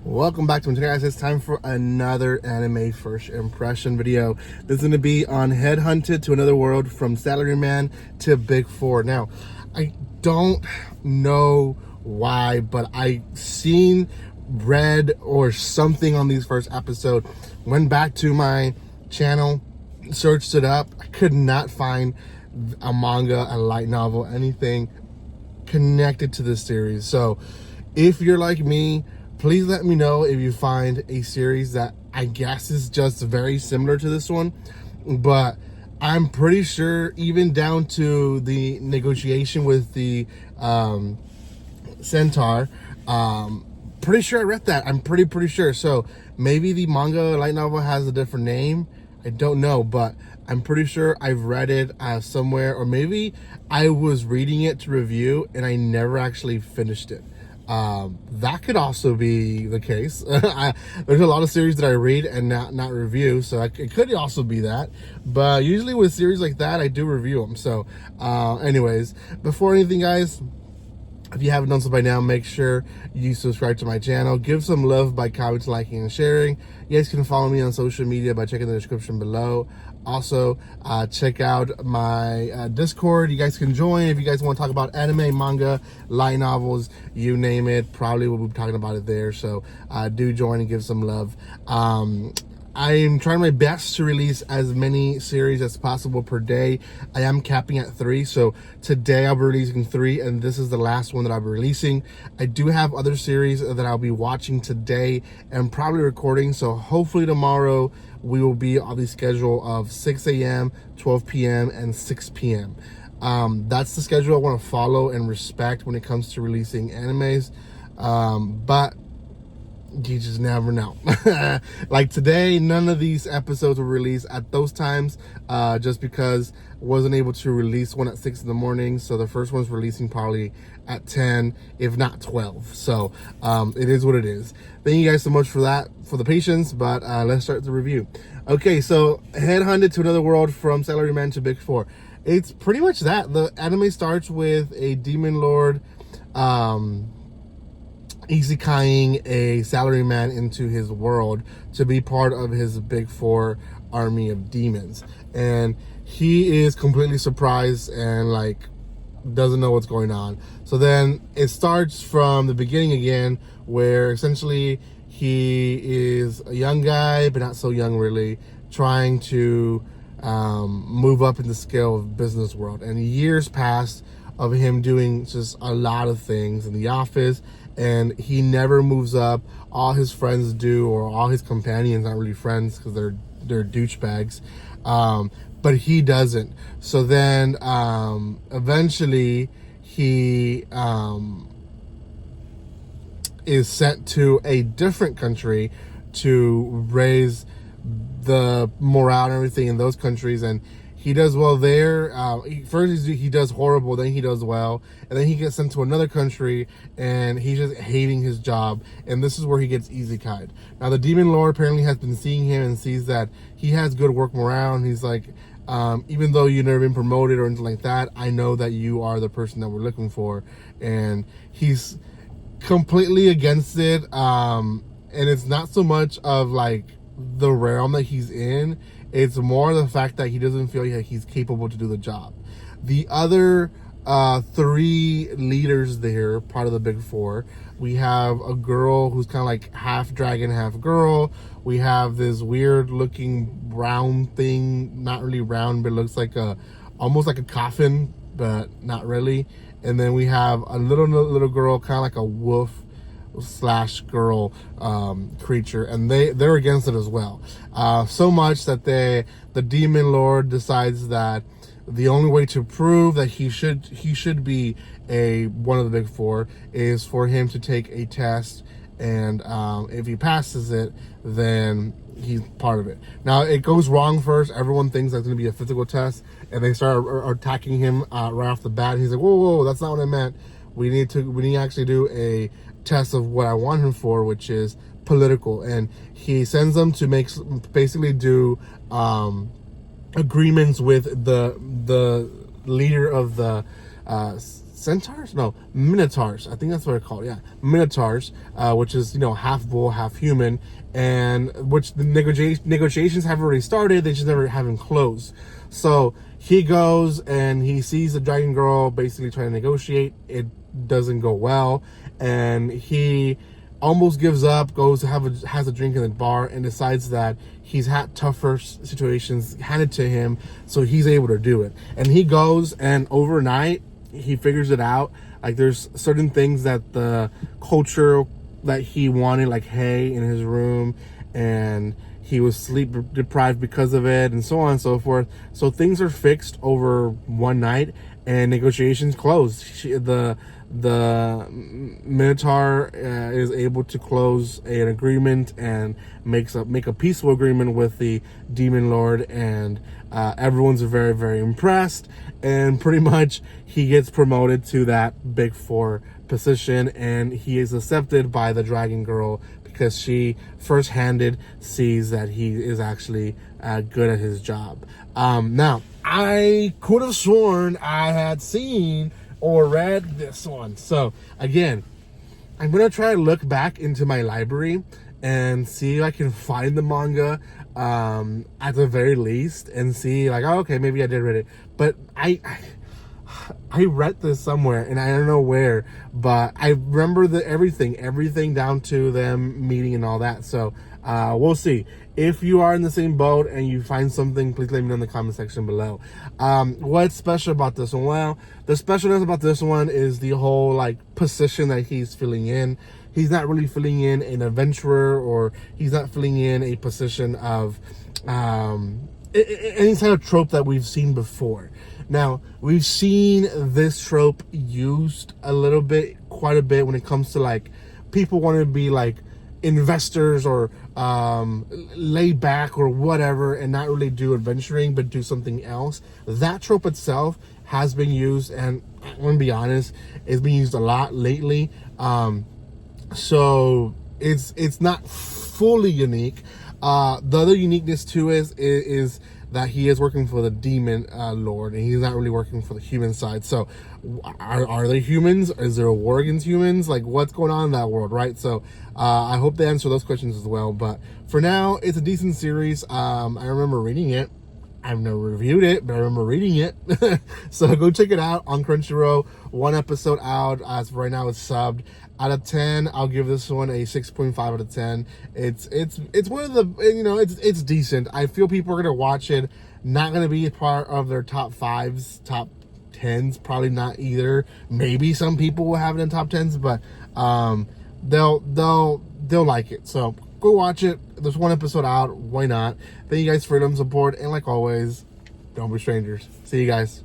Welcome back to my channel, guys. It's time for another anime first impression video. This is going to be on Headhunted to Another World, from Salaryman to Big Four. Now, I don't know why, but I seen read or something on these first episode. Went back to my channel, searched it up. I could not find a manga, a light novel, anything connected to this series. So if you're like me, please let me know if you find a series that I guess is just very similar to this one. But I'm pretty sure, even down to the negotiation with the centaur, pretty sure I read that. I'm pretty sure. So maybe the manga light novel has a different name. I don't know, but I'm pretty sure I've read it somewhere, or maybe I was reading it to review and I never actually finished it. That could also be the case. There's a lot of series that I read and not review, so it could also be that. But usually with series like that, I do review them. So anyways, before anything, guys, if you haven't done so by now, make sure you subscribe to my channel. Give some love by commenting, liking, and sharing. You guys can follow me on social media by checking the description below. Also, check out my Discord. You guys can join if you guys want to talk about anime, manga, light novels, you name it. Probably we'll be talking about it there. So do join and give some love. I'm trying my best to release as many series as possible per day. I am capping at 3, so today I'll be releasing 3, and this is the last one that I'll be releasing. I do have other series that I'll be watching today and probably recording, so hopefully tomorrow we will be on the schedule of 6 a.m., 12 p.m., and 6 p.m. That's the schedule I want to follow and respect when it comes to releasing animes, but you just never know. Like today, none of these episodes were released at those times, just because I wasn't able to release one at 6 in the morning. So the first one's releasing probably at 10, if not 12. So it is what it is. Thank you guys so much for that, for the patience, but let's start the review. Okay, so Headhunted to Another World, from Salaryman to Big Four. It's pretty much that. The anime starts with a demon lord isekaiing a salaryman into his world to be part of his Big Four army of demons, and he is completely surprised and like doesn't know what's going on. So then it starts from the beginning again, where essentially he is a young guy, but not so young really, trying to move up in the scale of business world, and years pass of him doing just a lot of things in the office, and he never moves up. All his friends do, or all his companions, not really friends because they're douchebags, but he doesn't. So then eventually he is sent to a different country to raise the morale and everything in those countries, and he does well there. First he does horrible, then he does well, and then he gets sent to another country and he's just hating his job, and this is where he gets isekai'd. Now the demon lord apparently has been seeing him and sees that he has good work morale, and he's like, even though you've never been promoted or anything like that, I know that you are the person that we're looking for. And he's completely against it, and it's not so much of like the realm that he's in, it's more the fact that he doesn't feel like he's capable to do the job. The other 3 leaders there, part of the Big Four, we have a girl who's kind of like half dragon, half girl. We have this weird looking round thing, not really round, but it looks like almost like a coffin, but not really. And then we have a little girl, kind of like a wolf / girl creature, and they're against it as well, so much that the demon lord decides that the only way to prove that he should be one of the Big Four is for him to take a test, and if he passes it, then he's part of it. Now it goes wrong first. Everyone thinks that's going to be a physical test, and they start attacking him right off the bat. He's like, whoa, that's not what I meant. We need to actually do a test of what I want him for, which is political. And he sends them to basically do agreements with the leader of the centaurs? No, minotaurs. I think that's what they're called. Yeah, minotaurs, which is, half bull, half human, and which the negotiations have already started. They just never haven't closed. So he goes and he sees the dragon girl basically trying to negotiate. It doesn't go well, and he almost gives up, goes to has a drink in the bar, and decides that he's had tougher situations handed to him, so he's able to do it. And he goes, and overnight he figures it out. Like, there's certain things that the culture that he wanted, like hay in his room, and he was sleep deprived because of it, and so on and so forth. So things are fixed over one night, and negotiations closed. The Minotaur is able to close an agreement and make a peaceful agreement with the Demon Lord, and everyone's very, very impressed. And pretty much he gets promoted to that Big Four position, and he is accepted by the Dragon Girl because she first-handed sees that he is actually good at his job. Now, I could have sworn I had seen or read this one. So again, I'm gonna try to look back into my library and see if I can find the manga at the very least, and see like, oh, okay, maybe I did read it, but I read this somewhere and I don't know where, but I remember everything down to them meeting and all that. So we'll see. If you are in the same boat and you find something, please let me know in the comment section below. What's special about this one? Well, the specialness about this one is the whole like position that he's filling in. He's not really filling in an adventurer, or he's not filling in a position of any kind of trope that we've seen before. Now, we've seen this trope used quite a bit when it comes to like people wanting to be like investors or laid back or whatever, and not really do adventuring but do something else. That trope itself has been used, and I'm gonna be honest, it's been used a lot lately. So it's not fully unique. The other uniqueness too is that he is working for the Demon Lord, and he's not really working for the human side. So are they humans? Is there a war against humans? Like, what's going on in that world, right? So I hope they answer those questions as well. But for now, it's a decent series. I remember reading it. I've never reviewed it, but I remember reading it. So go check it out on Crunchyroll. One episode out. As of right now, it's subbed. Out of 10, I'll give this one a 6.5 out of 10. It's one of the, it's decent. I feel people are gonna watch it. Not gonna be a part of their top 5s, top 10s, probably not either. Maybe some people will have it in top 10s, but they'll like it. So go watch it. There's one episode out. Why not? Thank you guys for your support, and like always, don't be strangers. See you guys.